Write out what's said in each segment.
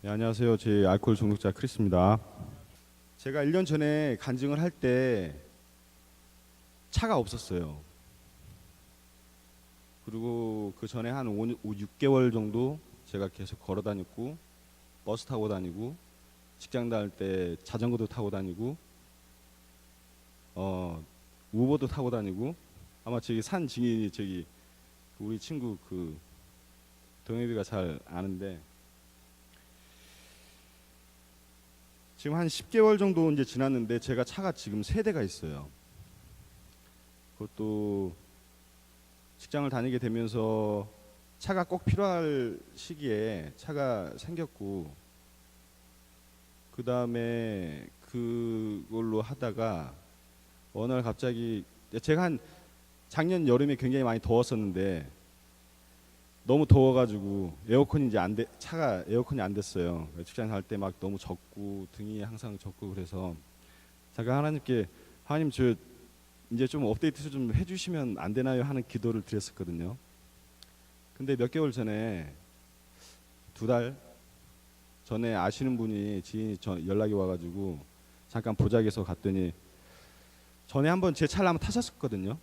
네, 안녕하세요. 제 알코올 중독자 크리스입니다. 제가 1년 전에 간증을 할 때 차가 없었어요. 그리고 그 전에 한 6개월 정도 제가 계속 걸어 다녔고, 버스 타고 다니고, 직장 다닐 때 자전거도 타고 다니고, 우버도 타고 다니고, 아마 저기 산 증인이 저기 우리 친구 그 동엽이가 잘 아는데, 지금 한 10개월 정도 이제 지났는데 제가 차가 지금 3대가 있어요. 그것도 직장을 다니게 되면서 차가 꼭 필요할 시기에 차가 생겼고, 그 다음에 그걸로 하다가 어느 날 갑자기 제가 한 작년 여름에 굉장히 많이 더웠었는데 너무 더워가지고 에어컨이 이제 차가 에어컨이 안 됐어요. 직장 갈 때 막 너무 젖고 등이 항상 젖고 그래서 제가 하나님께 하나님 저 이제 좀 업데이트 좀 해주시면 안 되나요 하는 기도를 드렸었거든요. 근데 몇 개월 전에 2달 전에 아시는 분이 지인이 연락이 와가지고 잠깐 보자기에서 갔더니 전에 한번 제 차를 한번 타셨었거든요.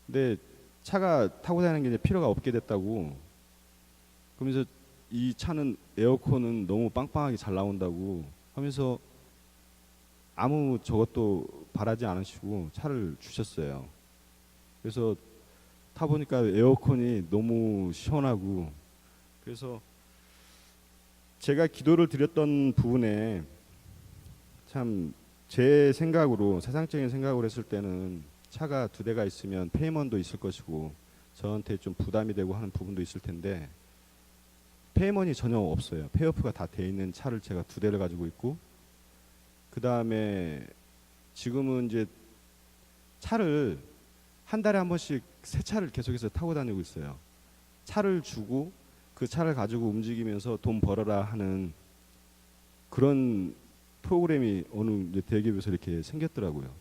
근데 차가 타고 다니는 게 이제 필요가 없게 됐다고. 그러면서 이 차는 에어컨은 너무 빵빵하게 잘 나온다고 하면서 아무 저것도 바라지 않으시고 차를 주셨어요. 그래서 타보니까 에어컨이 너무 시원하고, 그래서 제가 기도를 드렸던 부분에 참 제 생각으로 세상적인 생각으로 했을 때는 차가 2대가 있으면 페이먼도 있을 것이고 저한테 좀 부담이 되고 하는 부분도 있을 텐데 페이먼이 전혀 없어요. 페이오프가 다 돼 있는 차를 제가 2대를 가지고 있고, 그 다음에 지금은 이제 차를 한 달에 한 번씩 새 차를 계속해서 타고 다니고 있어요. 차를 주고 그 차를 가지고 움직이면서 돈 벌어라 하는 그런 프로그램이 어느 이제 대기업에서 이렇게 생겼더라고요.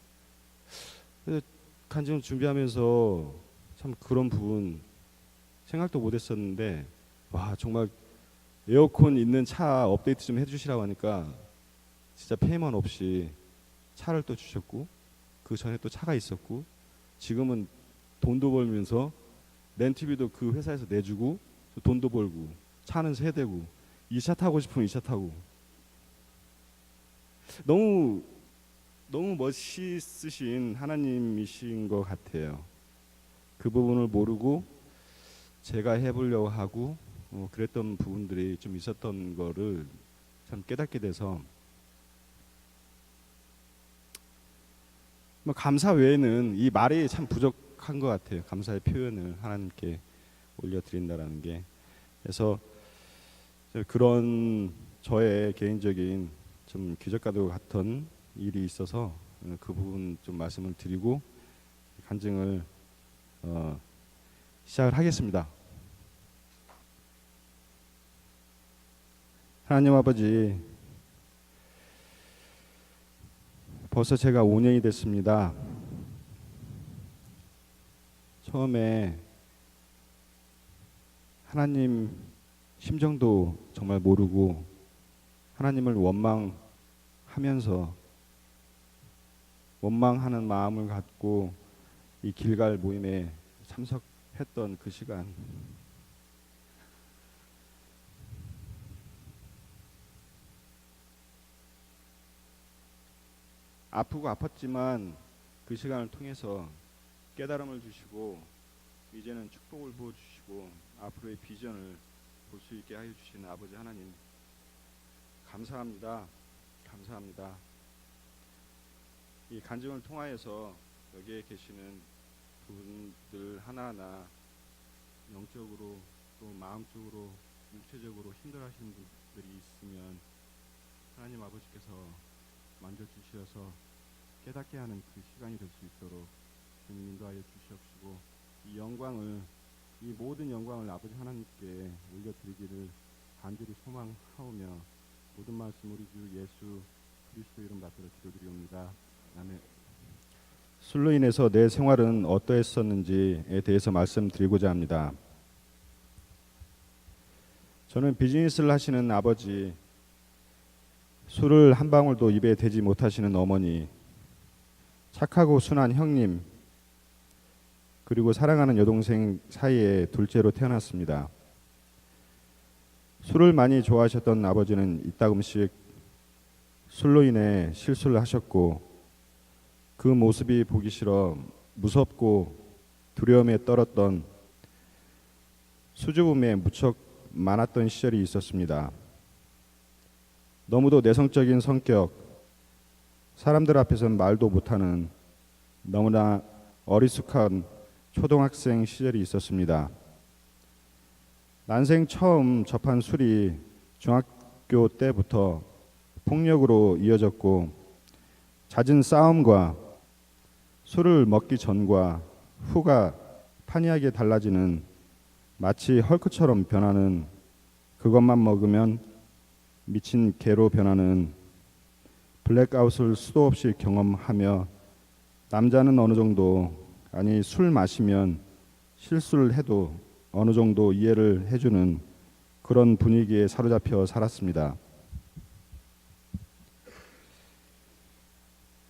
그래서 간증 준비하면서 참 그런 부분 생각도 못했었는데, 와 정말 에어컨 있는 차 업데이트 좀 해주시라고 하니까 진짜 페이먼 없이 차를 또 주셨고, 그 전에 또 차가 있었고, 지금은 돈도 벌면서 렌트비도 그 회사에서 내주고 돈도 벌고 차는 3대고 2차 타고 싶으면 2차 타고 너무 너무 멋있으신 하나님이신 것 같아요. 그 부분을 모르고 제가 해보려고 하고 그랬던 부분들이 좀 있었던 거를 참 깨닫게 돼서 뭐 감사 외에는 이 말이 참 부족한 것 같아요. 감사의 표현을 하나님께 올려드린다라는 게. 그래서 그런 저의 개인적인 좀 기적과도 같은 일이 있어서 그 부분 좀 말씀을 드리고 간증을 시작을 하겠습니다. 하나님 아버지, 벌써 제가 5년이 됐습니다. 처음에 하나님 심정도 정말 모르고 하나님을 원망하는 마음을 갖고 이 길갈 모임에 참석했던 그 시간, 아프고 아팠지만 그 시간을 통해서 깨달음을 주시고 이제는 축복을 부어주시고 앞으로의 비전을 볼 수 있게 하여 주시는 아버지 하나님, 감사합니다. 감사합니다. 이 간증을 통하여서 여기에 계시는 분들 하나하나 영적으로 또 마음적으로 육체적으로 힘들어하시는 분들이 있으면 하나님 아버지께서 만져주셔서 깨닫게 하는 그 시간이 될 수 있도록 주님 인도하여 주시옵시고, 이 모든 영광을 아버지 하나님께 올려드리기를 간절히 소망하오며 모든 말씀 우리 주 예수 그리스도 이름 받들어 기도드리옵니다. 아멘. 술로 인해서 내 생활은 어떠했었는지에 대해서 말씀드리고자 합니다. 저는 비즈니스를 하시는 아버지, 술을 한 방울도 입에 대지 못하시는 어머니, 착하고 순한 형님, 그리고 사랑하는 여동생 사이에 둘째로 태어났습니다. 술을 많이 좋아하셨던 아버지는 이따금씩 술로 인해 실수를 하셨고, 그 모습이 보기 싫어 무섭고 두려움에 떨었던 수줍음에 무척 많았던 시절이 있었습니다. 너무도 내성적인 성격, 사람들 앞에선 말도 못하는 너무나 어리숙한 초등학생 시절이 있었습니다. 난생 처음 접한 술이 중학교 때부터 폭력으로 이어졌고, 잦은 싸움과 술을 먹기 전과 후가 판이하게 달라지는, 마치 헐크처럼 변하는, 그것만 먹으면 미친 개로 변하는 블랙아웃을 수도 없이 경험하며, 남자는 어느 정도, 아니 술 마시면 실수를 해도 어느 정도 이해를 해주는 그런 분위기에 사로잡혀 살았습니다.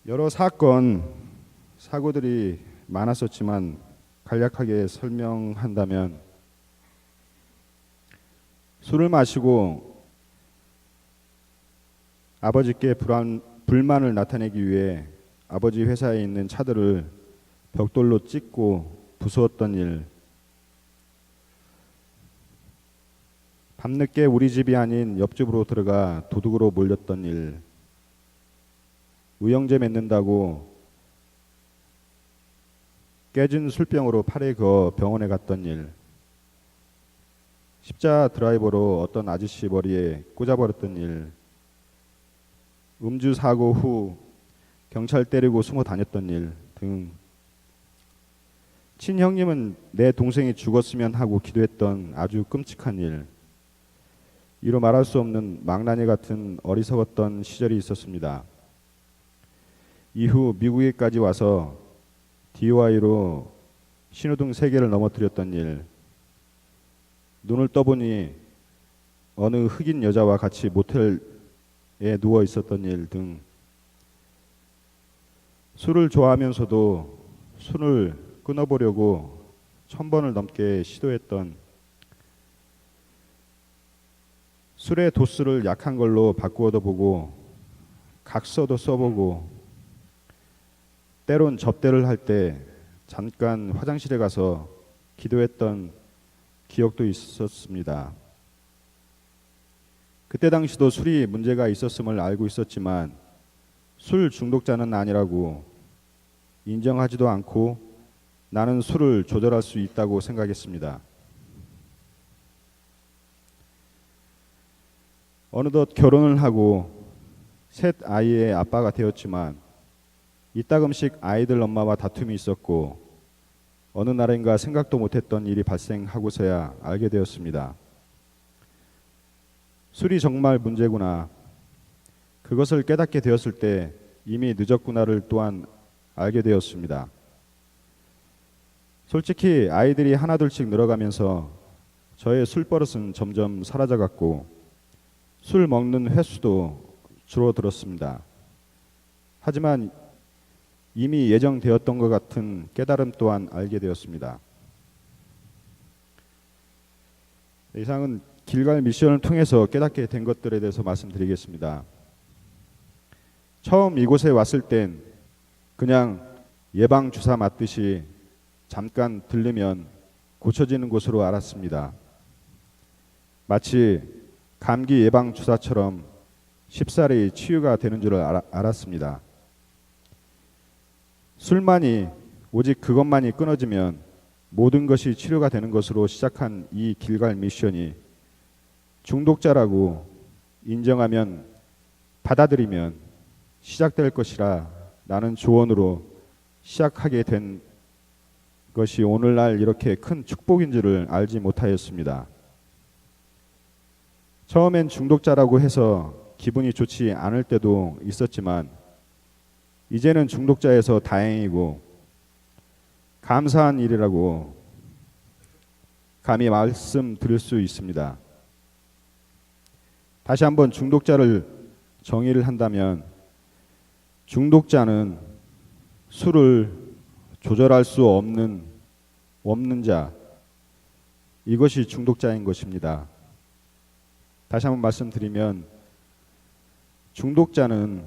여러 사고들이 많았었지만 간략하게 설명한다면, 술을 마시고 아버지께 불만을 나타내기 위해 아버지 회사에 있는 차들을 벽돌로 찍고 부수었던 일, 밤늦게 우리 집이 아닌 옆집으로 들어가 도둑으로 몰렸던 일, 의형제 맺는다고 깨진 술병으로 팔에 그어 병원에 갔던 일, 십자 드라이버로 어떤 아저씨 머리에 꽂아버렸던 일, 음주 사고 후 경찰 때리고 숨어 다녔던 일 등, 친형님은 내 동생이 죽었으면 하고 기도했던 아주 끔찍한 일, 이로 말할 수 없는 망나니 같은 어리석었던 시절이 있었습니다. 이후 미국에까지 와서 DUI로 신호등 3개를 넘어뜨렸던 일, 눈을 떠보니 어느 흑인 여자와 같이 모텔에 누워 있었던 일 등, 술을 좋아하면서도 술을 끊어보려고 1000번을 넘게 시도했던, 술의 도수를 약한 걸로 바꾸어도 보고 각서도 써보고, 때론 접대를 할 때 잠깐 화장실에 가서 기도했던 기억도 있었습니다. 그때 당시도 술이 문제가 있었음을 알고 있었지만 술 중독자는 아니라고 인정하지도 않고 나는 술을 조절할 수 있다고 생각했습니다. 어느덧 결혼을 하고 셋 아이의 아빠가 되었지만 이따금씩 아이들 엄마와 다툼이 있었고, 어느 날인가 생각도 못했던 일이 발생하고서야 알게 되었습니다. 술이 정말 문제구나. 그것을 깨닫게 되었을 때 이미 늦었구나를 또한 알게 되었습니다. 솔직히 아이들이 하나둘씩 늘어가면서 저의 술버릇은 점점 사라져갔고 술 먹는 횟수도 줄어들었습니다. 하지만 이미 예정되었던 것 같은 깨달음 또한 알게 되었습니다. 이상은 길갈 미션을 통해서 깨닫게 된 것들에 대해서 말씀드리겠습니다. 처음 이곳에 왔을 땐 그냥 예방 주사 맞듯이 잠깐 들르면 고쳐지는 곳으로 알았습니다. 마치 감기 예방 주사처럼 쉽사리 치유가 되는 줄 알았습니다. 술만이, 오직 그것만이 끊어지면 모든 것이 치료가 되는 것으로 시작한 이 길갈 미션이 중독자라고 인정하면, 받아들이면 시작될 것이라 라는 조언으로 시작하게 된 것이 오늘날 이렇게 큰 축복인 줄을 알지 못하였습니다. 처음엔 중독자라고 해서 기분이 좋지 않을 때도 있었지만 이제는 중독자에서 다행이고 감사한 일이라고 감히 말씀드릴 수 있습니다. 다시 한번 중독자를 정의를 한다면 중독자는 술을 조절할 수 없는 자, 이것이 중독자인 것입니다. 다시 한번 말씀드리면 중독자는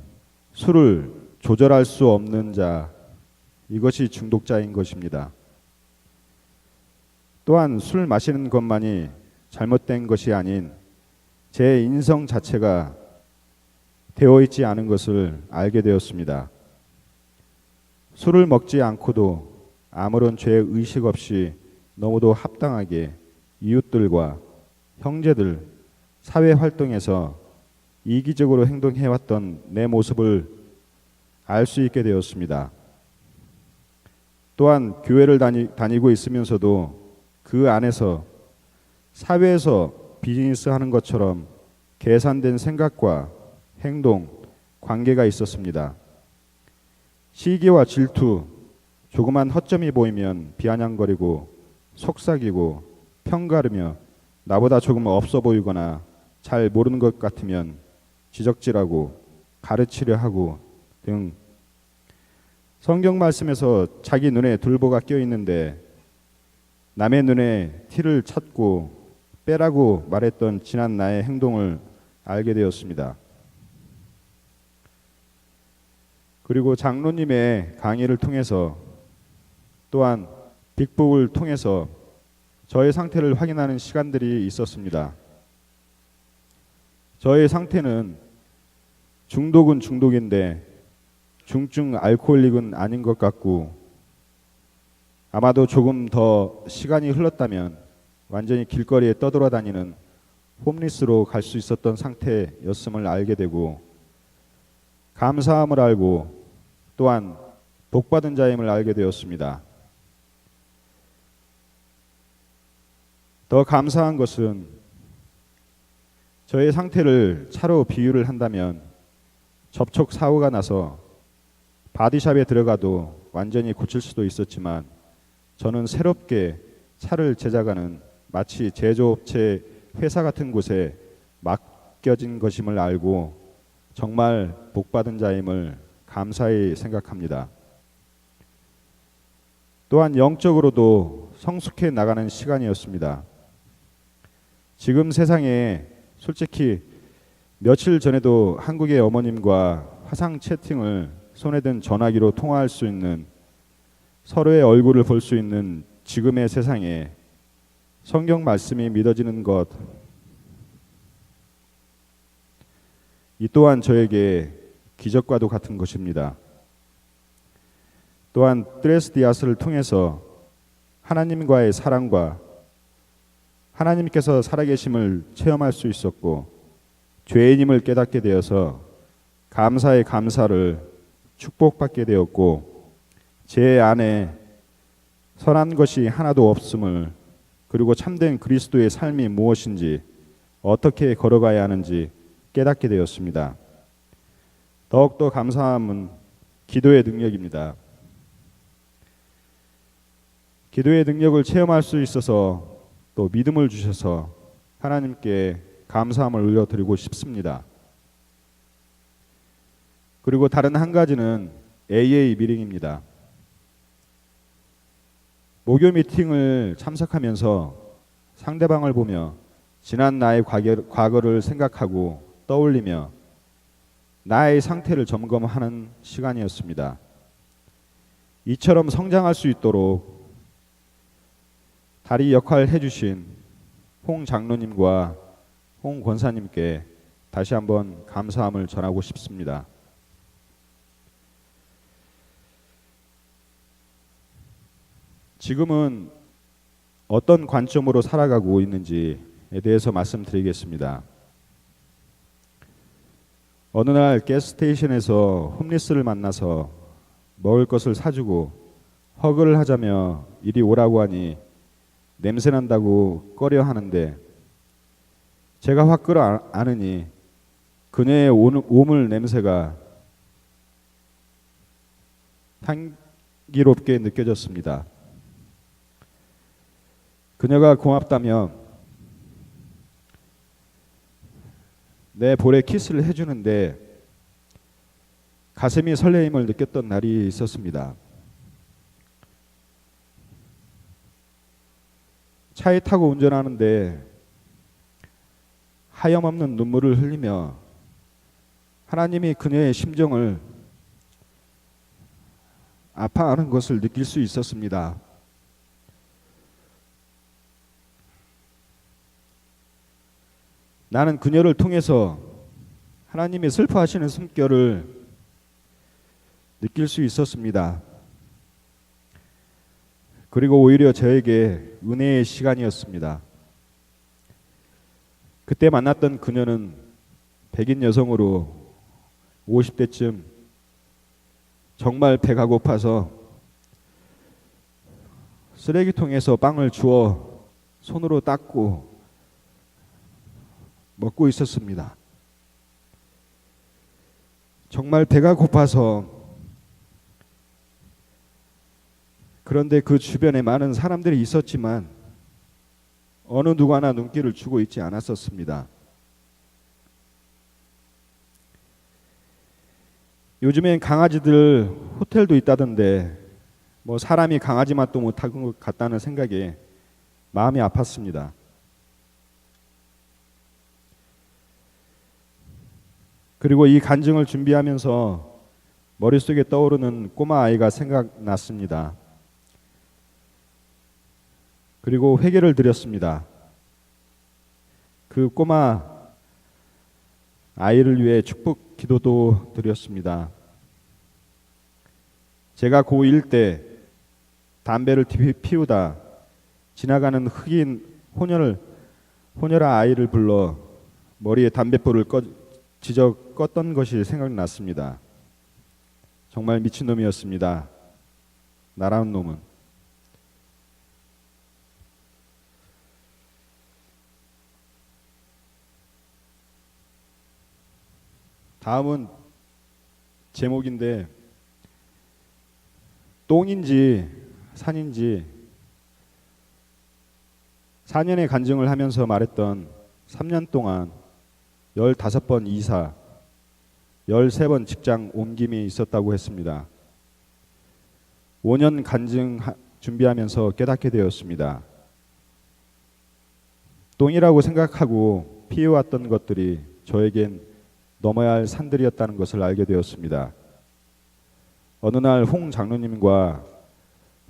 술을 조절할 수 없는 자, 이것이 중독자인 것입니다. 또한 술 마시는 것만이 잘못된 것이 아닌 제 인성 자체가 되어 있지 않은 것을 알게 되었습니다. 술을 먹지 않고도 아무런 죄 의식 없이 너무도 합당하게 이웃들과 형제들, 사회 활동에서 이기적으로 행동해왔던 내 모습을 알 수 있게 되었습니다. 또한 교회를 다니고 있으면서도 그 안에서 사회에서 비즈니스 하는 것처럼 계산된 생각과 행동, 관계가 있었습니다. 시기와 질투, 조그만 허점이 보이면 비아냥거리고 속삭이고 편가르며 나보다 조금 없어 보이거나 잘 모르는 것 같으면 지적질하고 가르치려 하고 등 성경 말씀에서 자기 눈에 둘보가 껴 있는데 남의 눈에 티를 찾고 빼라고 말했던 지난 나의 행동을 알게 되었습니다. 그리고 장로님의 강의를 통해서 또한 빅북을 통해서 저의 상태를 확인하는 시간들이 있었습니다. 저의 상태는 중독은 중독인데 중증 알코올릭은 아닌 것 같고 아마도 조금 더 시간이 흘렀다면 완전히 길거리에 떠돌아다니는 홈리스로 갈 수 있었던 상태였음을 알게 되고 감사함을 알고 또한 복받은 자임을 알게 되었습니다. 더 감사한 것은 저의 상태를 차로 비유를 한다면 접촉 사고가 나서 바디샵에 들어가도 완전히 고칠 수도 있었지만 저는 새롭게 차를 제작하는 마치 제조업체 회사 같은 곳에 맡겨진 것임을 알고 정말 복받은 자임을 감사히 생각합니다. 또한 영적으로도 성숙해 나가는 시간이었습니다. 지금 세상에 솔직히 며칠 전에도 한국의 어머님과 화상 채팅을 손에 든 전화기로 통화할 수 있는 서로의 얼굴을 볼 수 있는 지금의 세상에 성경 말씀이 믿어지는 것, 이 또한 저에게 기적과도 같은 것입니다. 또한 트레스디아스를 통해서 하나님과의 사랑과 하나님께서 살아계심을 체험할 수 있었고 죄인임을 깨닫게 되어서 감사의 감사를 축복받게 되었고 제 안에 선한 것이 하나도 없음을 그리고 참된 그리스도의 삶이 무엇인지 어떻게 걸어가야 하는지 깨닫게 되었습니다. 더욱더 감사함은 기도의 능력입니다. 기도의 능력을 체험할 수 있어서 또 믿음을 주셔서 하나님께 감사함을 올려드리고 싶습니다. 그리고 다른 한 가지는 AA 미팅입니다. 목요 미팅을 참석하면서 상대방을 보며 지난 나의 과거를 생각하고 떠올리며 나의 상태를 점검하는 시간이었습니다. 이처럼 성장할 수 있도록 다리 역할을 해주신 홍 장로님과 홍 권사님께 다시 한번 감사함을 전하고 싶습니다. 지금은 어떤 관점으로 살아가고 있는지에 대해서 말씀드리겠습니다. 어느 날 가스스테이션에서 홈리스를 만나서 먹을 것을 사주고 허그를 하자며 이리 오라고 하니 냄새난다고 꺼려 하는데 제가 확 끌어 안으니 그녀의 오물 냄새가 향기롭게 느껴졌습니다. 그녀가 고맙다며 내 볼에 키스를 해주는데 가슴이 설레임을 느꼈던 날이 있었습니다. 차에 타고 운전하는데 하염없는 눈물을 흘리며 하나님이 그녀의 심정을 아파하는 것을 느낄 수 있었습니다. 나는 그녀를 통해서 하나님이 슬퍼하시는 숨결을 느낄 수 있었습니다. 그리고 오히려 저에게 은혜의 시간이었습니다. 그때 만났던 그녀는 백인 여성으로 50대쯤 정말 배가 고파서 쓰레기통에서 빵을 주워 손으로 닦고 먹고 있었습니다. 정말 배가 고파서. 그런데 그 주변에 많은 사람들이 있었지만 어느 누구나 눈길을 주고 있지 않았었습니다. 요즘엔 강아지들 호텔도 있다던데 뭐 사람이 강아지 맛도 못한 것 같다는 생각에 마음이 아팠습니다. 그리고 이 간증을 준비하면서 머릿속에 떠오르는 꼬마 아이가 생각났습니다. 그리고 회개를 드렸습니다. 그 꼬마 아이를 위해 축복 기도도 드렸습니다. 제가 고1 때 담배를 피우다 지나가는 흑인 혼혈아 아이를 불러 머리에 담뱃불을 지져 껐던 것이 생각났습니다. 정말 미친놈이었습니다. 나라는 놈은. 다음은 제목인데 똥인지 산인지 4년의 간증을 하면서 말했던 3년 동안 15번 이사, 13번 직장 옮김이 있었다고 했습니다. 5년 간증 준비하면서 깨닫게 되었습니다. 똥이라고 생각하고 피해왔던 것들이 저에겐 넘어야 할 산들이었다는 것을 알게 되었습니다. 어느 날 홍 장로님과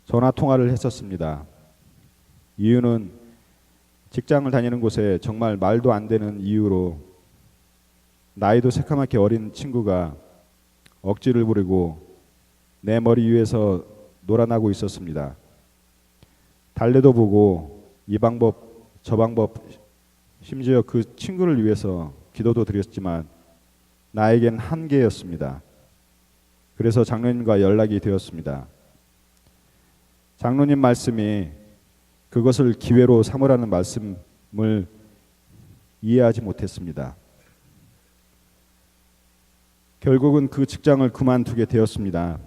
전화 통화를 했었습니다. 이유는 직장을 다니는 곳에 정말 말도 안 되는 이유로 나이도 새까맣게 어린 친구가 억지를 부리고 내 머리 위에서 놀아나고 있었습니다. 달래도 보고 이 방법 저 방법 심지어 그 친구를 위해서 기도도 드렸지만 나에겐 한계였습니다. 그래서 장로님과 연락이 되었습니다. 장로님 말씀이 그것을 기회로 삼으라는 말씀을 이해하지 못했습니다. 결국은 그 직장을 그만두게 되었습니다.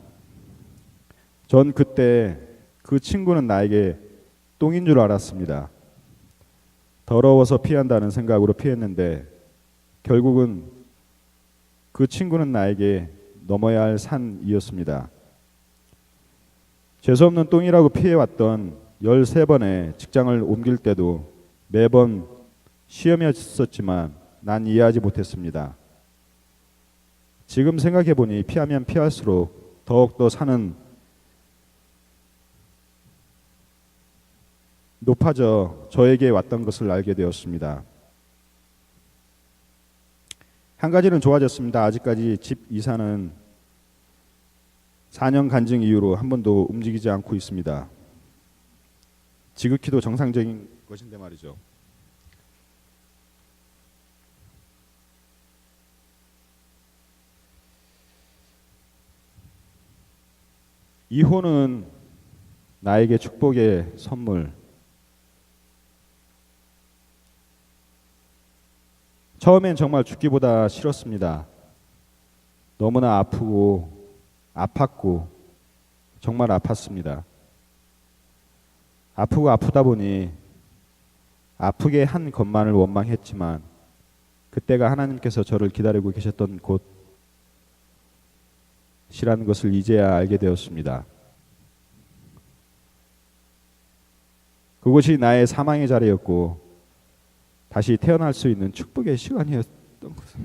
전 그때 그 친구는 나에게 똥인 줄 알았습니다. 더러워서 피한다는 생각으로 피했는데 결국은 그 친구는 나에게 넘어야 할 산이었습니다. 재수없는 똥이라고 피해왔던 13번의 직장을 옮길 때도 매번 시험이었었지만 난 이해하지 못했습니다. 지금 생각해보니 피하면 피할수록 더욱더 산은 높아져 저에게 왔던 것을 알게 되었습니다. 한 가지는 좋아졌습니다. 아직까지 집 이사는 4년 간증 이후로 한 번도 움직이지 않고 있습니다. 지극히도 정상적인 것인데 말이죠. 이혼은 나에게 축복의 선물. 처음엔 정말 죽기보다 싫었습니다. 너무나 아프고 아팠고 정말 아팠습니다. 아프고 아프다 보니 아프게 한 것만을 원망했지만 그때가 하나님께서 저를 기다리고 계셨던 곳이라는 것을 이제야 알게 되었습니다. 그곳이 나의 사망의 자리였고 다시 태어날 수 있는 축복의 시간이었던 것을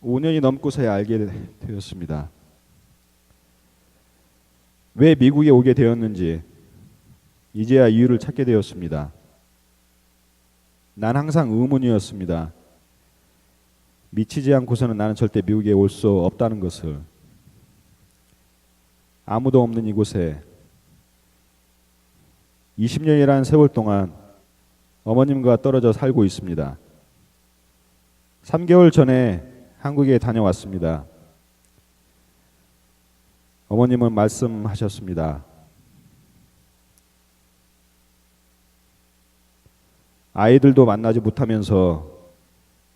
5년이 넘고서야 알게 되었습니다. 왜 미국에 오게 되었는지 이제야 이유를 찾게 되었습니다. 난 항상 의문이었습니다. 미치지 않고서는 나는 절대 미국에 올 수 없다는 것을. 아무도 없는 이곳에 20년이라는 세월 동안 어머님과 떨어져 살고 있습니다. 3개월 전에 한국에 다녀왔습니다. 어머님은 말씀하셨습니다. 아이들도 만나지 못하면서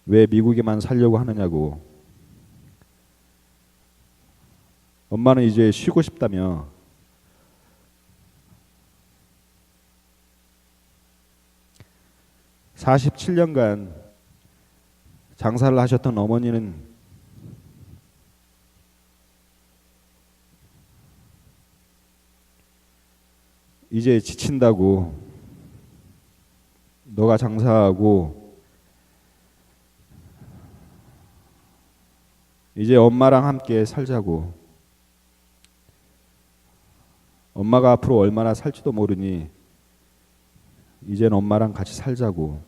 왜 미국에만 살려고 하느냐고. 엄마는 이제 쉬고 싶다며 (47년간) 장사를 하셨던 어머니는 이제 지친다고, 너가 장사하고 이제 엄마랑 함께 살자고, 엄마가 앞으로 얼마나 살지도 모르니 이젠 엄마랑 같이 살자고.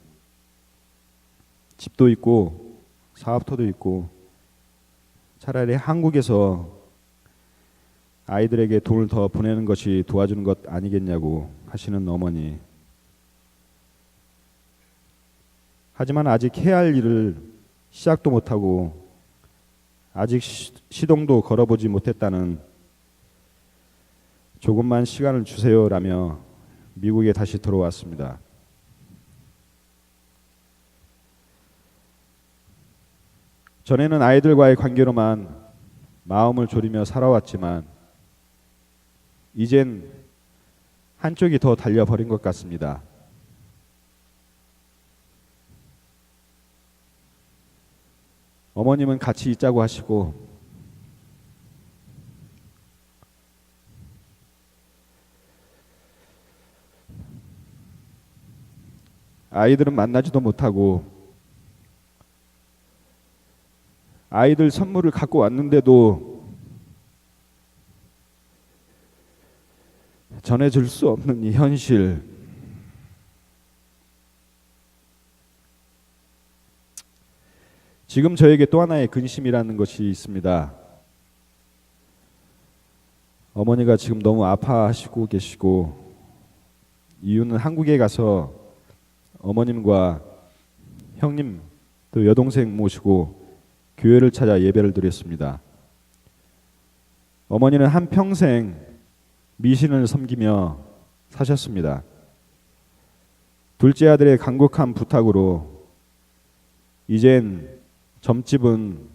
집도 있고 사업터도 있고 차라리 한국에서 아이들에게 돈을 더 보내는 것이 도와주는 것 아니겠냐고 하시는 어머니. 하지만 아직 해야 할 일을 시작도 못하고 아직 시동도 걸어보지 못했다는, 조금만 시간을 주세요라며 미국에 다시 들어왔습니다. 전에는 아이들과의 관계로만 마음을 졸이며 살아왔지만 이젠 한쪽이 더 달려버린 것 같습니다. 어머님은 같이 있자고 하시고 아이들은 만나지도 못하고, 아이들 선물을 갖고 왔는데도 전해줄 수 없는 이 현실. 지금 저에게 또 하나의 근심이라는 것이 있습니다. 어머니가 지금 너무 아파하시고 계시고, 이유는 한국에 가서 어머님과 형님 또 여동생 모시고 교회를 찾아 예배를 드렸습니다. 어머니는 한평생 미신을 섬기며 사셨습니다. 둘째 아들의 간곡한 부탁으로 이젠 점집은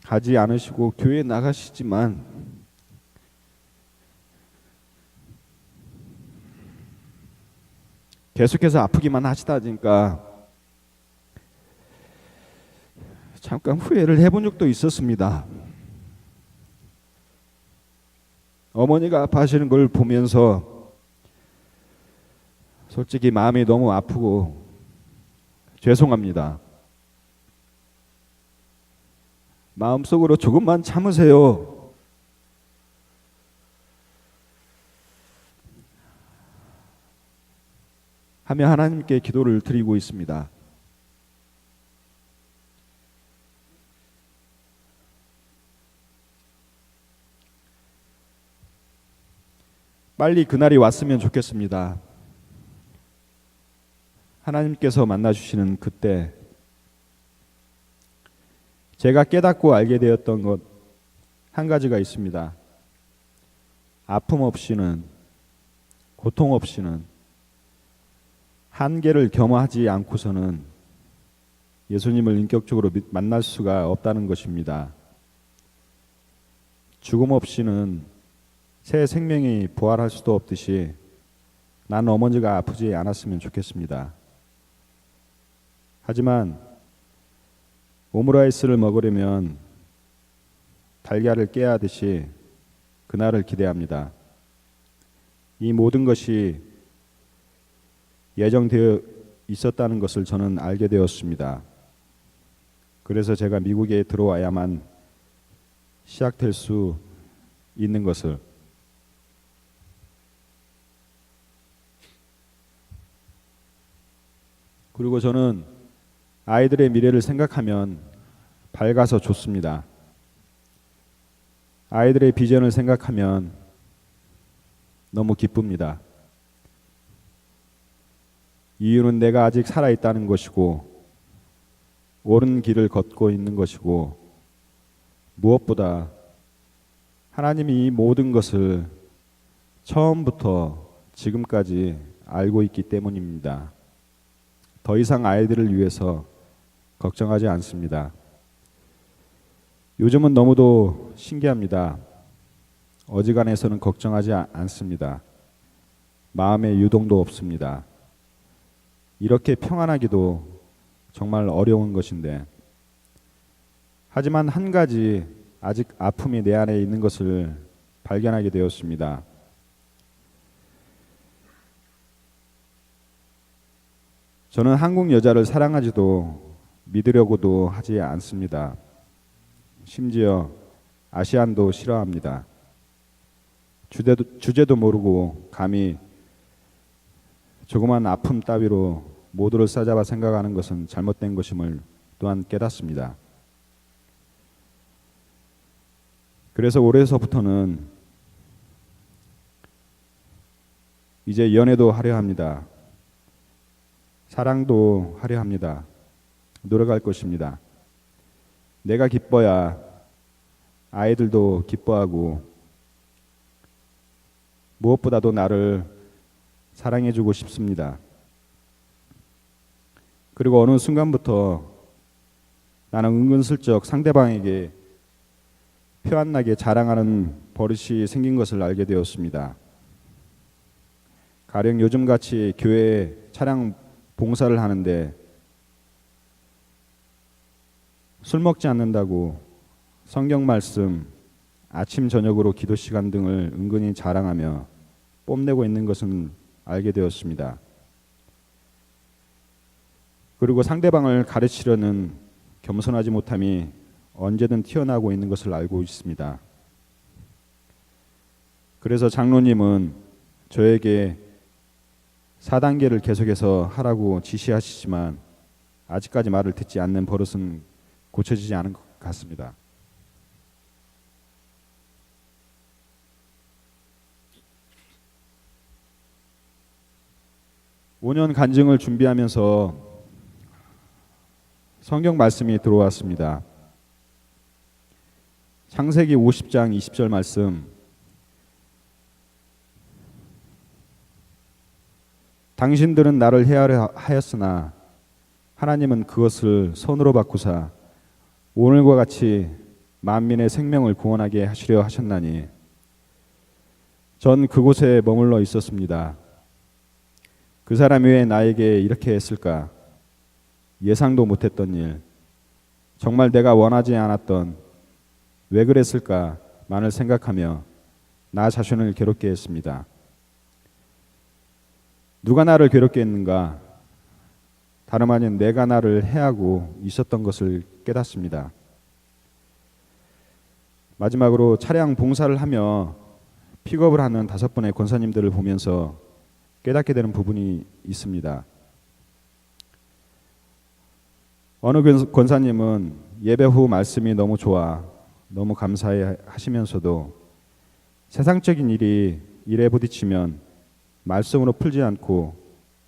가지 않으시고 교회에 나가시지만 계속해서 아프기만 하시다니까 잠깐 후회를 해본 적도 있었습니다. 어머니가 아파하시는 걸 보면서 솔직히 마음이 너무 아프고 죄송합니다. 마음속으로 조금만 참으세요. 하며 하나님께 기도를 드리고 있습니다. 빨리 그날이 왔으면 좋겠습니다. 하나님께서 만나주시는 그때 제가 깨닫고 알게 되었던 것 한 가지가 있습니다. 아픔 없이는, 고통 없이는, 한계를 겸하지 않고서는 예수님을 인격적으로 만날 수가 없다는 것입니다. 죽음 없이는 새 생명이 부활할 수도 없듯이 난 어머니가 아프지 않았으면 좋겠습니다. 하지만 오므라이스를 먹으려면 달걀을 깨야 하듯이 그날을 기대합니다. 이 모든 것이 예정되어 있었다는 것을 저는 알게 되었습니다. 그래서 제가 미국에 들어와야만 시작될 수 있는 것을. 그리고 저는 아이들의 미래를 생각하면 밝아서 좋습니다. 아이들의 비전을 생각하면 너무 기쁩니다. 이유는 내가 아직 살아있다는 것이고 옳은 길을 걷고 있는 것이고 무엇보다 하나님이 이 모든 것을 처음부터 지금까지 알고 있기 때문입니다. 더 이상 아이들을 위해서 걱정하지 않습니다. 요즘은 너무도 신기합니다. 어지간해서는 걱정하지 않습니다. 마음의 유동도 없습니다. 이렇게 평안하기도 정말 어려운 것인데, 하지만 한 가지 아직 아픔이 내 안에 있는 것을 발견하게 되었습니다. 저는 한국 여자를 사랑하지도 믿으려고도 하지 않습니다. 심지어 아시안도 싫어합니다. 주제도 모르고 감히 조그만 아픔 따위로 모두를 싸잡아 생각하는 것은 잘못된 것임을 또한 깨닫습니다. 그래서 올해서부터는 이제 연애도 하려 합니다. 사랑도 하려 합니다. 노력할 것입니다. 내가 기뻐야 아이들도 기뻐하고 무엇보다도 나를 사랑해주고 싶습니다. 그리고 어느 순간부터 나는 은근슬쩍 상대방에게 표 안 나게 자랑하는 버릇이 생긴 것을 알게 되었습니다. 가령 요즘같이 교회에 차량 봉사를 하는데 술 먹지 않는다고 성경 말씀, 아침 저녁으로 기도 시간 등을 은근히 자랑하며 뽐내고 있는 것은 알게 되었습니다. 그리고 상대방을 가르치려는 겸손하지 못함이 언제든 튀어나오고 있는 것을 알고 있습니다. 그래서 장로님은 저에게 4단계를 계속해서 하라고 지시하시지만 아직까지 말을 듣지 않는 버릇은 고쳐지지 않은 것 같습니다. (5년) 간증을 준비하면서 성경 말씀이 들어왔습니다. 창세기 50장 20절 말씀. 당신들은 나를 해하려 하였으나 하나님은 그것을 선으로 바꾸사 오늘과 같이 만민의 생명을 구원하게 하시려 하셨나니 전 그곳에 머물러 있었습니다. 그 사람이 왜 나에게 이렇게 했을까? 예상도 못했던 일, 정말 내가 원하지 않았던 왜 그랬을까만을 생각하며 나 자신을 괴롭게 했습니다. 누가 나를 괴롭게 했는가? 다름 아닌 내가 나를 해하고 있었던 것을 깨닫습니다. 마지막으로 차량 봉사를 하며 픽업을 하는 5분의 권사님들을 보면서 깨닫게 되는 부분이 있습니다. 어느 권사님은 예배 후 말씀이 너무 좋아, 너무 감사해 하시면서도 세상적인 일에 부딪히면 말씀으로 풀지 않고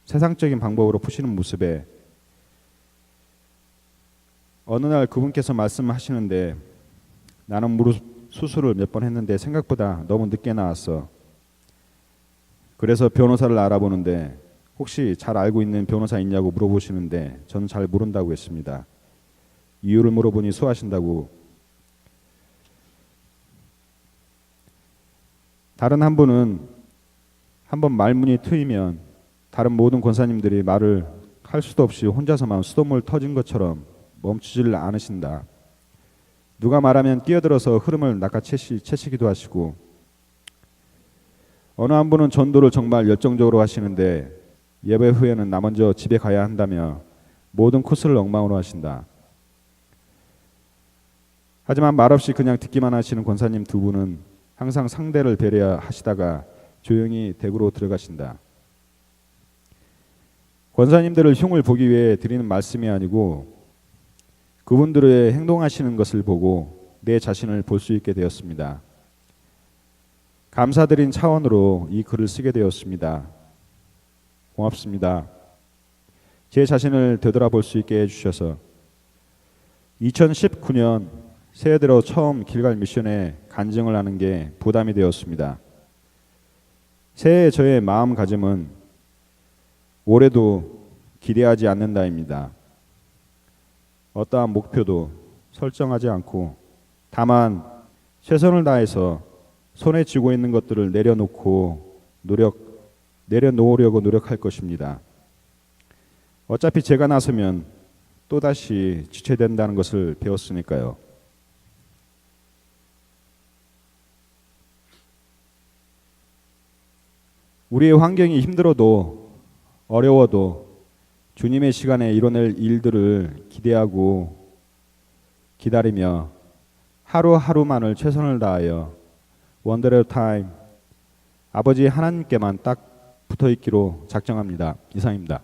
세상적인 방법으로 푸시는 모습에 어느 날 그분께서 말씀하시는데 나는 무릎 수술을 몇 번 했는데 생각보다 너무 늦게 나왔어. 그래서 변호사를 알아보는데 혹시 잘 알고 있는 변호사 있냐고 물어보시는데 저는 잘 모른다고 했습니다. 이유를 물어보니 수하신다고. 다른 한 분은 한번 말문이 트이면 다른 모든 권사님들이 말을 할 수도 없이 혼자서만 수돗물 터진 것처럼 멈추지를 않으신다. 누가 말하면 끼어들어서 흐름을 낚아채시기도 하시고, 어느 한 분은 전도를 정말 열정적으로 하시는데 예배 후에는 나 먼저 집에 가야 한다며 모든 코스를 엉망으로 하신다. 하지만 말없이 그냥 듣기만 하시는 권사님 두 분은 항상 상대를 배려하시다가 조용히 댁으로 들어가신다. 권사님들을 흉을 보기 위해 드리는 말씀이 아니고 그분들의 행동하시는 것을 보고 내 자신을 볼 수 있게 되었습니다. 감사드린 차원으로 이 글을 쓰게 되었습니다. 고맙습니다. 제 자신을 되돌아볼 수 있게 해주셔서 2019년 새해 들어 처음 길갈 미션에 간증을 하는 게 부담이 되었습니다. 새해 저의 마음가짐은 올해도 기대하지 않는다입니다. 어떠한 목표도 설정하지 않고 다만 최선을 다해서 손에 쥐고 있는 것들을 내려놓으려고 노력할 것입니다. 어차피 제가 나서면 또다시 지체된다는 것을 배웠으니까요. 우리의 환경이 힘들어도 어려워도 주님의 시간에 이뤄낼 일들을 기대하고 기다리며 하루하루만을 최선을 다하여 one day at a time 아버지 하나님께만 딱 붙어 있기로 작정합니다. 이상입니다.